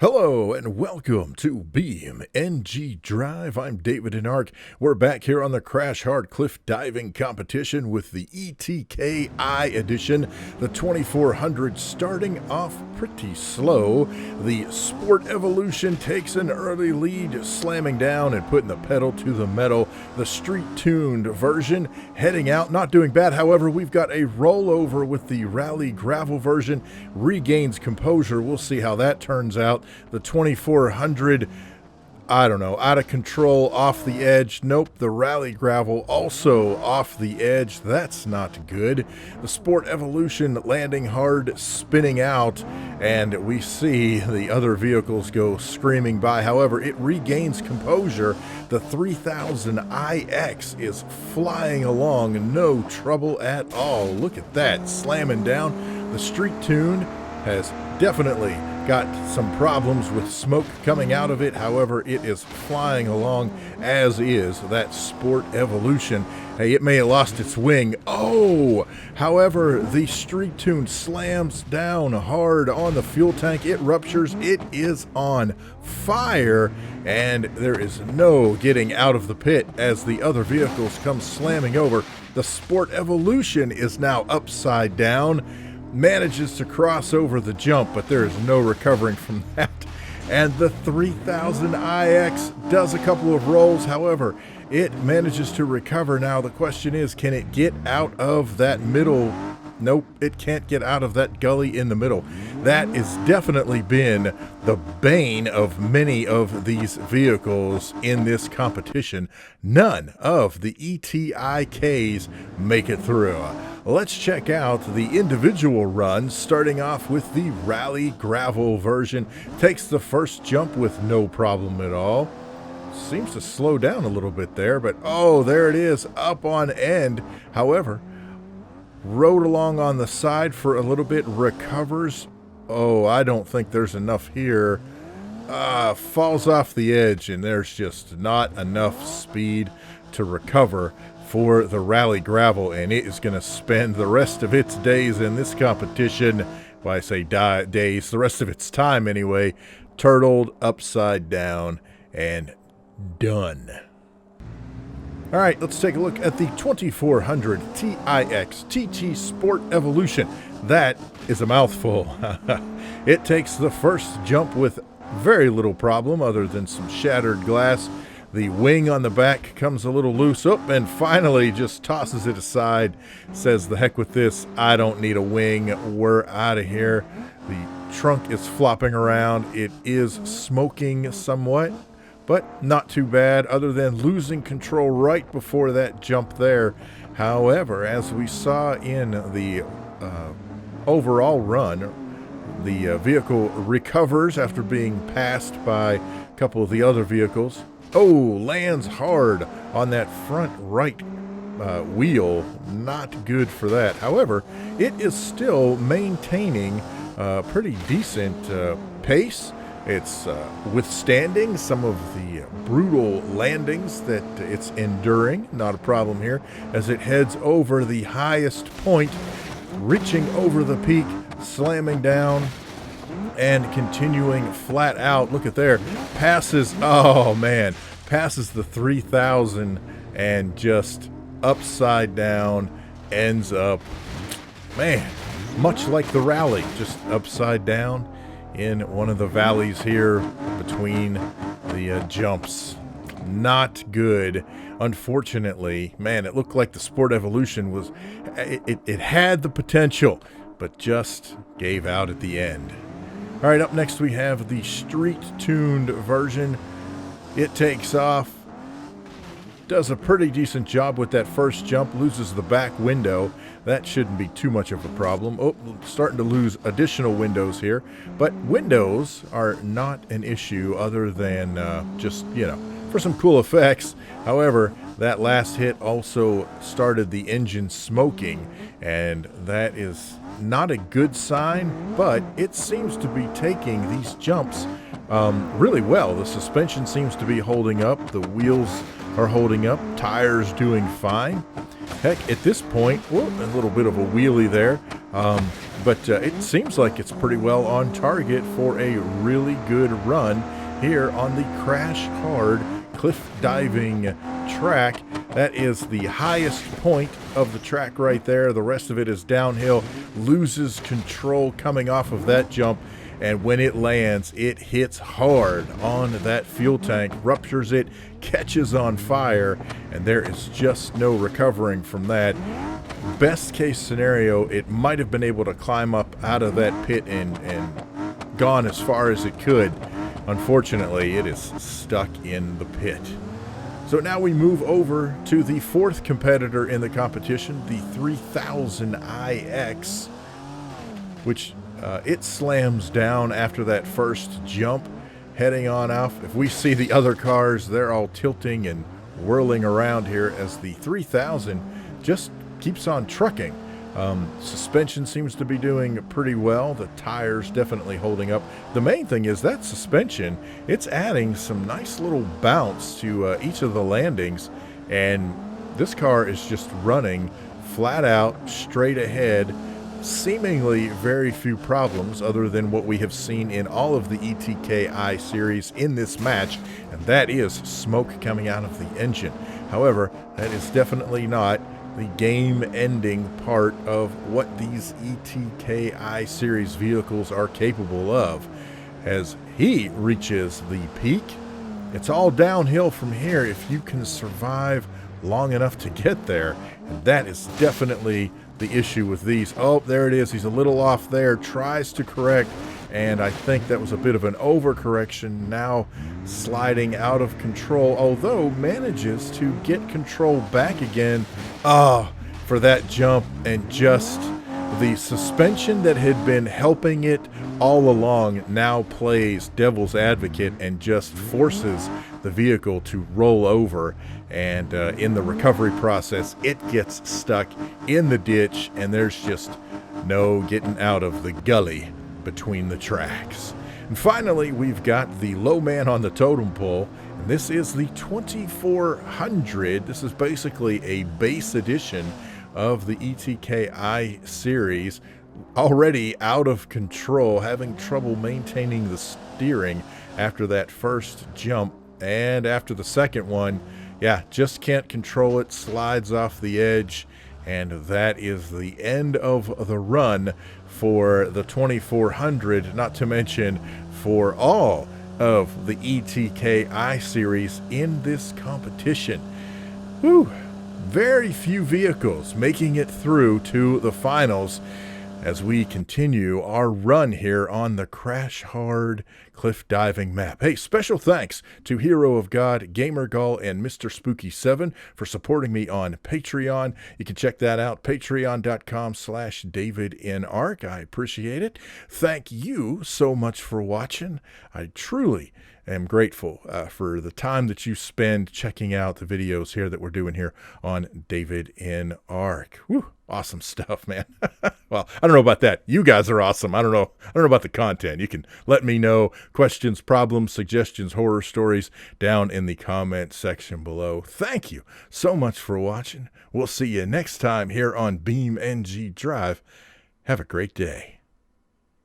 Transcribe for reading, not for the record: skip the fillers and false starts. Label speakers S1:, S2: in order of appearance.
S1: Hello and welcome to BeamNG Drive. I'm davidinark. We're back here on the Crash Hard Cliff Diving Competition with the ETK I edition, the 2400, starting off pretty slow. The Sport Evolution takes an early lead, slamming down and putting the pedal to the metal. The street-tuned version heading out, not doing bad. However, we've got a rollover with the Rally Gravel version, regains composure. We'll see how that turns out. The 2400, I don't know, out of control, off the edge. Nope, the Rally Gravel also off the edge. That's not good. The Sport Evolution landing hard, spinning out, and we see the other vehicles go screaming by. However, it regains composure. The 3000iX is flying along, no trouble at all. Look at that, slamming down. The Street Tune has definitely got some problems with smoke coming out of it. However, it is flying along, as is that Sport Evolution. Hey, it may have lost its wing. Oh! However, the Street Tune slams down hard on the fuel tank. It ruptures. It is on fire, and there is no getting out of the pit as the other vehicles come slamming over. The Sport Evolution is now upside down. Manages to cross over the jump, but there is no recovering from that. And the 3000iX does a couple of rolls. However, it manages to recover. Now the question is, can it get out of that middle? Nope, it can't get out of that gully in the middle. That has definitely been the bane of many of these vehicles in this competition. None of the ETIKs make it through. Let's check out the individual runs, starting off with the Rally Gravel version. Takes the first jump with no problem at all. Seems to slow down a little bit there, but oh, there it is, up on end. However, rode along on the side for a little bit, recovers. Oh, I don't think there's enough here. Falls off the edge, and there's just not enough speed to recover for the Rally Gravel, and it is going to spend the rest of its days in this competition. Well, I say days, the rest of its time anyway, turtled upside down and done. All right, let's take a look at the 2400 TIX TT Sport Evolution. That is a mouthful. It takes the first jump with very little problem other than some shattered glass. The wing on the back comes a little loose up and finally just tosses it aside. Says, the heck with this. I don't need a wing. We're out of here. The trunk is flopping around. It is smoking somewhat, but not too bad other than losing control right before that jump there. However, as we saw in the overall run, the vehicle recovers after being passed by a couple of the other vehicles. Oh, lands hard on that front right wheel. Not good for that. However, it is still maintaining pretty decent pace. It's withstanding some of the brutal landings that it's enduring. Not a problem here as it heads over the highest point, reaching over the peak, slamming down, and continuing flat out. Look at there. Passes, oh man, passes the 3000 and just upside down ends up, man, much like the Rally, just upside down in one of the valleys here between the jumps. Not good. Unfortunately, man, it looked like the Sport Evolution was, it had the potential, but just gave out at the end. All right, up next we have the street-tuned version. It takes off, does a pretty decent job with that first jump, loses the back window. That shouldn't be too much of a problem. Oh, starting to lose additional windows here, but windows are not an issue other than just, you know, for some cool effects. However, that last hit also started the engine smoking, and that is not a good sign, but it seems to be taking these jumps really well. The suspension seems to be holding up. The wheels are holding up. Tires doing fine. Heck, at this point, whoop, a little bit of a wheelie there. but it seems like it's pretty well on target for a really good run here on the Crash Hard cliff diving track. That is the highest point of the track right there. The rest of it is downhill. Loses control coming off of that jump, and when it lands, it hits hard on that fuel tank, ruptures it, catches on fire, and there is just no recovering from that. Best case scenario, it might have been able to climb up out of that pit and gone as far as it could. Unfortunately, it is stuck in the pit. So now we move over to the fourth competitor in the competition, the 3000iX, which it slams down after that first jump, heading on off. If we see the other cars, they're all tilting and whirling around here as the 3000 just keeps on trucking. Suspension seems to be doing pretty well. The tires definitely holding up. The main thing is that suspension, it's adding some nice little bounce to each of the landings, and this car is just running flat out, straight ahead, seemingly very few problems other than what we have seen in all of the ETK I-Series in this match, and that is smoke coming out of the engine. However, that is definitely not the game-ending part of what these ETK I-Series vehicles are capable of. As he reaches the peak, it's all downhill from here if you can survive long enough to get there, and that is definitely the issue with these. Oh, there it is. He's a little off there, tries to correct, and I think that was a bit of an overcorrection. Now sliding out of control, although manages to get control back again. For that jump, and just the suspension that had been helping it all along now plays devil's advocate and just forces the vehicle to roll over, and in the recovery process it gets stuck in the ditch, and there's just no getting out of the gully between the tracks. And finally, we've got the low man on the totem pole, and this is the 2400. This is basically a base edition of the ETK I-Series, already out of control, having trouble maintaining the steering after that first jump, and after the second one, yeah, just can't control it, slides off the edge, and that is the end of the run for the 2400, not to mention for all of the ETK I-Series in this competition. Whew. Very few vehicles making it through to the finals as we continue our run here on the Crash Hard cliff diving map. Hey, special thanks to Hero of God, GamerGull, and Mr. Spooky7 for supporting me on Patreon. You can check that out, patreon.com/davidinark. I appreciate it. Thank you so much for watching. I truly am grateful for the time that you spend checking out the videos here that we're doing here on David in Ark. Woo, awesome stuff, man. Well, I don't know about that. You guys are awesome. I don't know about the content. You can let me know questions, problems, suggestions, horror stories down in the comment section below. Thank you so much for watching. We'll see you next time here on BeamNG Drive. Have a great day.